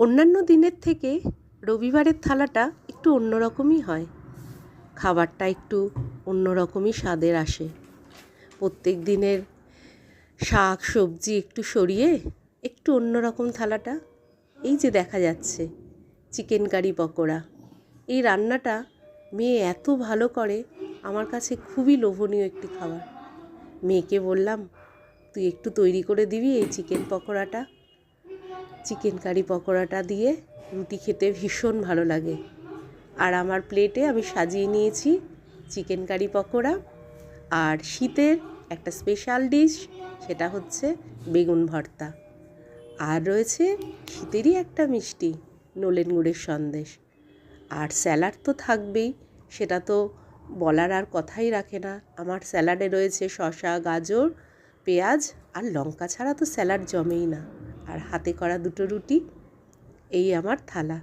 অন্যান্য দিনের থেকে রবিবারের থালাটা একটু অন্যরকমই হয়। খাবারটা একটু অন্যরকমই স্বাদের আসে। প্রত্যেক দিনের শাক সবজি একটু সরিয়ে একটু অন্যরকম থালাটা। এই যে দেখা যাচ্ছে চিকেন কারি পকোড়া, এই রান্নাটা মেয়ে এত ভালো করে, আমার কাছে খুবই লোভনীয় একটি খাবার। মেয়েকে বললাম, তুই একটু তৈরি করে দিবি এই চিকেন পকোড়াটা। চিকেন কারি পকোড়াটা দিয়ে রুটি খেতে ভীষণ ভালো লাগে। আর আমার প্লেটে আমি সাজিয়ে নিয়েছি চিকেন কারি পকোড়া আর শীতের একটা স্পেশাল ডিশ, সেটা হচ্ছে বেগুন ভর্তা। আর রয়েছে শীতেরই একটা মিষ্টি, নলেন গুড়ের সন্দেশ। আর স্যালাড তো থাকবেই, সেটা তো বলার আর কথাই রাখে না। আমার স্যালাডে রয়েছে শসা, গাজর, পেঁয়াজ আর লঙ্কা ছাড়া তো স্যালাড জমেই না। আর হাতে করা দুটো রুটি, এই আমার থালা।